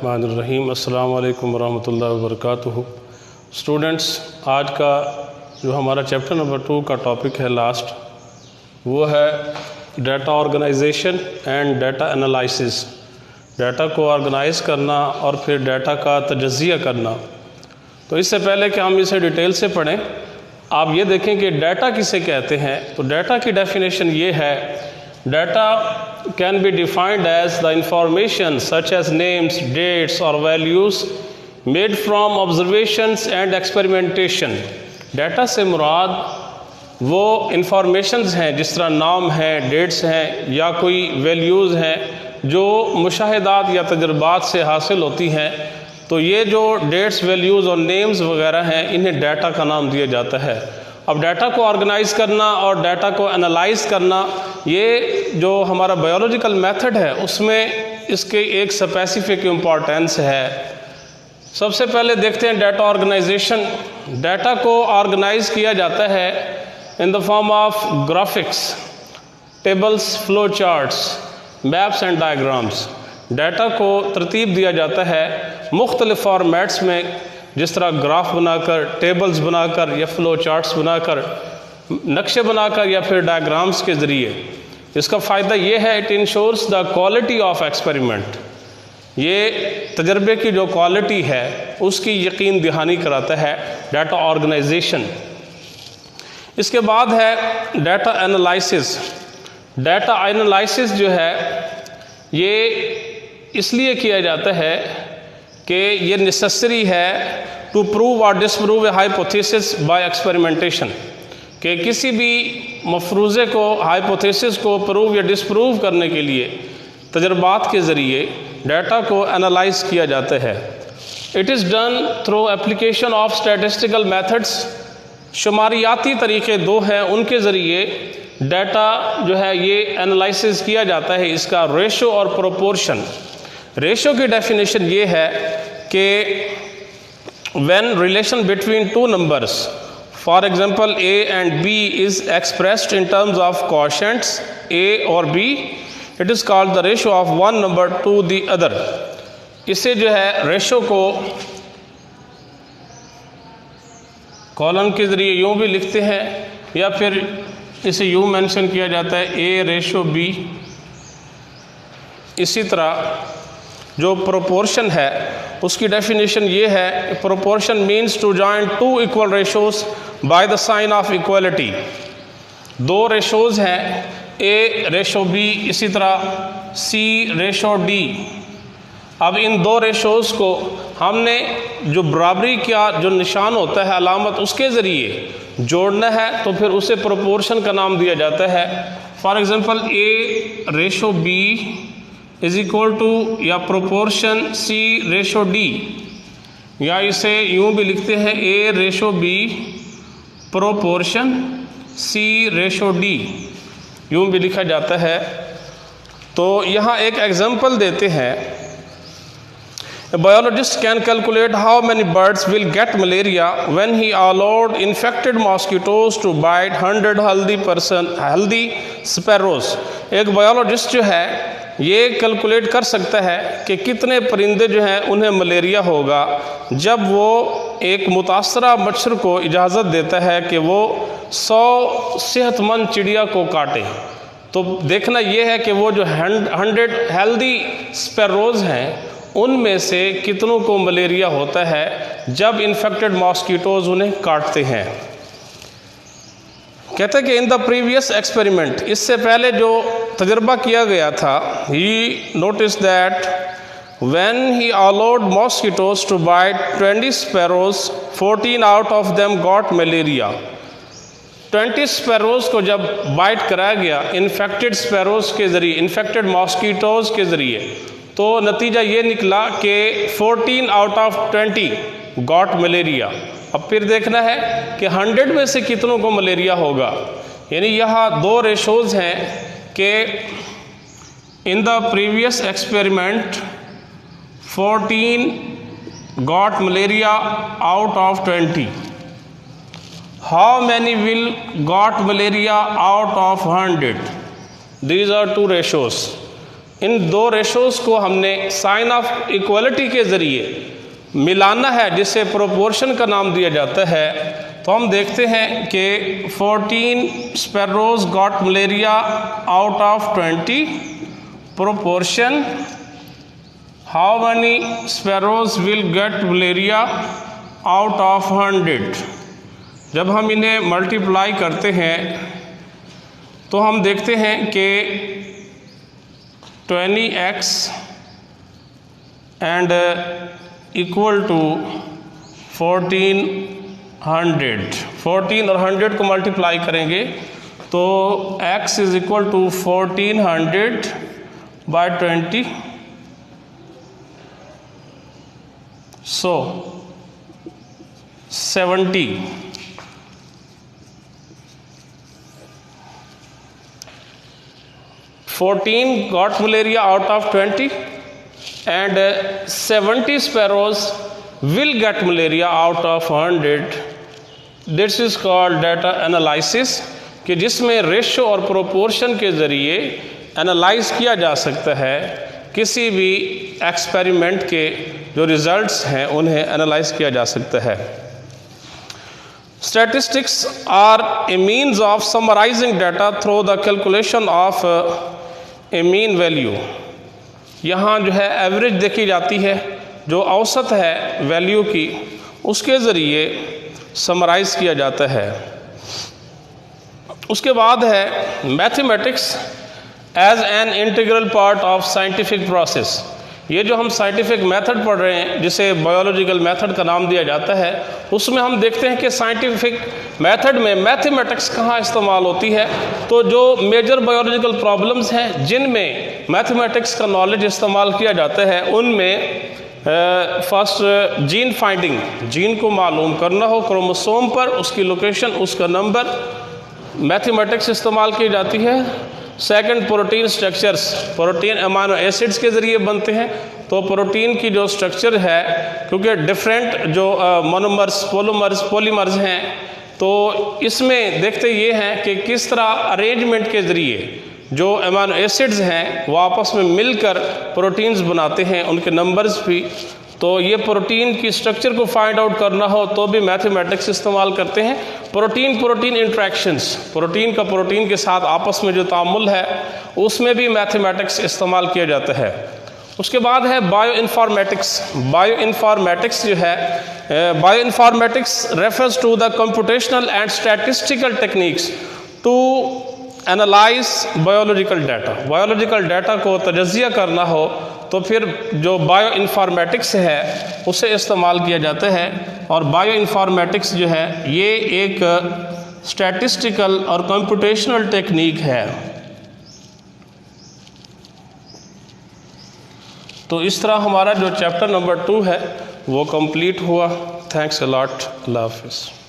बिस्मिल्लाहिर्रहमानिर्रहीम। अस्सलामु अलैकुम वरहमतुल्लाहि वबरकातुहू। स्टूडेंट्स, आज का जो हमारा चैप्टर नंबर 2 का टॉपिक है लास्ट, वो है data organisation and data analysis. Data को ऑर्गेनाइज करना और फिर डाटा का तजज़िया करना। तो इससे पहले कि हम इसे डिटेल से पढ़ें, आप ये देखें कि डाटा किसे कहते हैं। तो डाटा की डेफिनेशन ये है, data can be defined as the information such as names, dates or values made from observations and experimentation। Data से मुराद वो इंफॉर्मेशंस हैं, जिस तरह नाम हैं, डेट्स हैं या कोई वैल्यूज़ हैं जो मुशाहिदात या तजुर्बात से हासिल होती हैं। तो ये जो डेट्स, वैल्यूज़ और नेम्स वगैरह हैं, इन्हें डाटा का नाम दिया जाता है। अब डाटा को ऑर्गेनाइज करना और डाटा को एनालाइज करना, ये जो हमारा बायोलॉजिकल मेथड है उसमें इसके एक स्पेसिफिक इम्पॉर्टेंस है। सबसे पहले देखते हैं डाटा ऑर्गेनाइजेशन। डाटा को ऑर्गेनाइज किया जाता है in the form of graphics, tables, flow charts, maps and diagrams. Data को तरतीब दिया जाता है मुख्तलिफ फॉर्मेट्स में, जिस तरह ग्राफ बनाकर, टेबल्स बनाकर या फ्लो चार्ट्स बनाकर, नक्शे बनाकर या फिर डायग्राम्स के ज़रिए। इसका फ़ायदा ये है, it ensures the quality of experiment. ये तजर्बे की जो क्वालिटी है उसकी यकीन दहानी कराता है डाटा ऑर्गेनाइजेशन। इसके बाद है डाटा एनालिसिस। डाटा एनालिसिस जो है ये इसलिए किया जाता है कि ये नेसेसरी है टू प्रूव और disprove a hypothesis by experimentation, कि किसी भी मफरूज़े को, हाइपोथेसिस को प्रूव या डिसप्रूव करने के लिए तजर्बात के ज़रिए डाटा को एनालाइज किया जाता है। It is done through application of statistical methods. शुमारियाती तरीके दो हैं, उनके ज़रिए डाटा जो है ये एनालिसिस किया जाता है। इसका रेशो और प्रोपोर्शन। रेशो की डेफिनेशन ये है कि when relation between two numbers, for example a and b, is expressed in terms of quotients a or b, it is called the ratio of one number to the other। इसे जो है ratio को column के ज़रिए यूँ भी लिखते हैं या फिर इसे यूँ मेंशन किया जाता है a रेशो b। इसी तरह जो प्रोपोर्शन है उसकी डेफिनेशन ये है, proportion means to join two equal ratios by the sign of equality. दो रेशोज हैं, ए रेशो बी, इसी तरह सी रेशो डी। अब इन दो रेशोज को हमने जो बराबरी का जो निशान होता है, अलामत, उसके ज़रिए जोड़ना है, तो फिर उसे प्रोपोर्शन का नाम दिया जाता है। For example A ratio B is equal to या प्रोपोर्शन सी रेशो डी, या इसे यूँ भी लिखते हैं ए ratio B proportion C ratio D, यूँ भी लिखा जाता है। तो यहाँ एक एग्जांपल देते हैं। A biologist can calculate how many birds will get malaria when he allowed infected mosquitoes to bite 100 healthy sparrows। एक बायोलॉजिस्ट जो है ये कैलकुलेट कर सकता है कि कितने परिंदे जो हैं उन्हें मलेरिया होगा जब वो एक मुतासरा मच्छर को इजाज़त देता है कि वो 100 सेहतमंद चिड़िया को काटे। तो देखना ये है कि वो जो 100 हेल्दी स्पैरोज़ हैं उनमें से कितनों को मलेरिया होता है जब इन्फेक्टेड मॉस्किटोज़ उन्हें काटते हैं। कहते हैं कि इन द प्रीवियस एक्सपेरिमेंट, इससे पहले जो तजर्बा किया गया था, he noticed that when he allowed mosquitoes to bite 20 sparrows, 14 out of them got malaria. 20 sparrows को जब बाइट कराया गया इन्फेक्टेड स्पैरोज के ज़रिए, इन्फेक्टेड मॉस्किटोज के ज़रिए, तो नतीजा ये निकला कि 14 आउट ऑफ 20 गॉट मलेरिया। अब फिर देखना है कि 100 में से कितनों को मलेरिया होगा। यानी यहाँ दो रेशोज़ हैं कि in the previous experiment 14 got malaria out of 20, how many will got malaria out of 100। These are two ratios. इन दो रेशोज़ को हमने साइन ऑफ इक्वलिटी के ज़रिए मिलाना है, जिसे प्रोपोर्शन का नाम दिया जाता है। तो हम देखते हैं कि 14 sparrows got malaria out of 20, proportion how many sparrows will get malaria out of 100। जब हम इन्हें मल्टीप्लाई करते हैं तो हम देखते हैं कि 20x एंड इक्वल टू 1400। 14 और 100 को मल्टीप्लाई करेंगे तो x is equal to 1400 by 20, so 70। 14 got malaria out of 20 and 70 sparrows will get malaria out of 100. This is called data analysis, कि जिसमें रेशो और प्रोपोर्शन के ज़रिए एनालाइज किया जा सकता है किसी भी एक्सपेरिमेंट के जो रिजल्ट्स हैं उन्हें एनालाइज किया जा सकता है। Statistics are a means of summarizing data through the calculation of a mean value। यहाँ जो है एवरेज देखी जाती है, जो औसत है वैल्यू की, उसके ज़रिए समराइज़ किया जाता है। उसके बाद है mathematics as an integral part of scientific process. ये जो हम साइंटिफिक मेथड पढ़ रहे हैं, जिसे बायोलॉजिकल मेथड का नाम दिया जाता है, उसमें हम देखते हैं कि साइंटिफिक मेथड में मैथमेटिक्स कहाँ इस्तेमाल होती है। तो जो मेजर बायोलॉजिकल प्रॉब्लम्स हैं जिनमें मैथमेटिक्स का नॉलेज इस्तेमाल किया जाता है, उनमें फर्स्ट जीन फाइंडिंग, जीन को मालूम करना हो क्रोमोसोम पर, उसकी लोकेशन, उसका नंबर, मैथमेटिक्स इस्तेमाल की जाती है। Second protein structures, protein amino acids के ज़रिए बनते हैं, तो प्रोटीन की जो स्ट्रक्चर है, क्योंकि डिफरेंट जो मोनोमर्स, पॉलीमर्स हैं, तो इसमें देखते ये हैं कि किस तरह अरेंजमेंट के ज़रिए जो अमाइनो एसिड्स हैं वो आपस में मिलकर प्रोटीन्स बनाते हैं, उनके नंबर्स भी। तो ये प्रोटीन की स्ट्रक्चर को फाइंड आउट करना हो तो भी मैथमेटिक्स इस्तेमाल करते हैं। प्रोटीन इंट्रैक्शंस, प्रोटीन का प्रोटीन के साथ आपस में जो तामुल है, उसमें भी मैथमेटिक्स इस्तेमाल किया जाता है। उसके बाद है बायो इन्फॉर्मेटिक्स। बायो इन्फॉर्मेटिक्स जो है, bioinformatics refers to the computational and statistical techniques to analyze biological data. Biological data को तजज़िया करना हो तो फिर जो बायो इन्फॉर्मेटिक्स है उसे इस्तेमाल किया जाता है। और बायो इन्फॉर्मेटिक्स जो है ये एक स्टैटिस्टिकल और कंप्यूटेशनल टेक्निक है। तो इस तरह हमारा जो चैप्टर नंबर 2 है वो कंप्लीट हुआ। Thanks a lot. अल्लाह हाफ़िज़।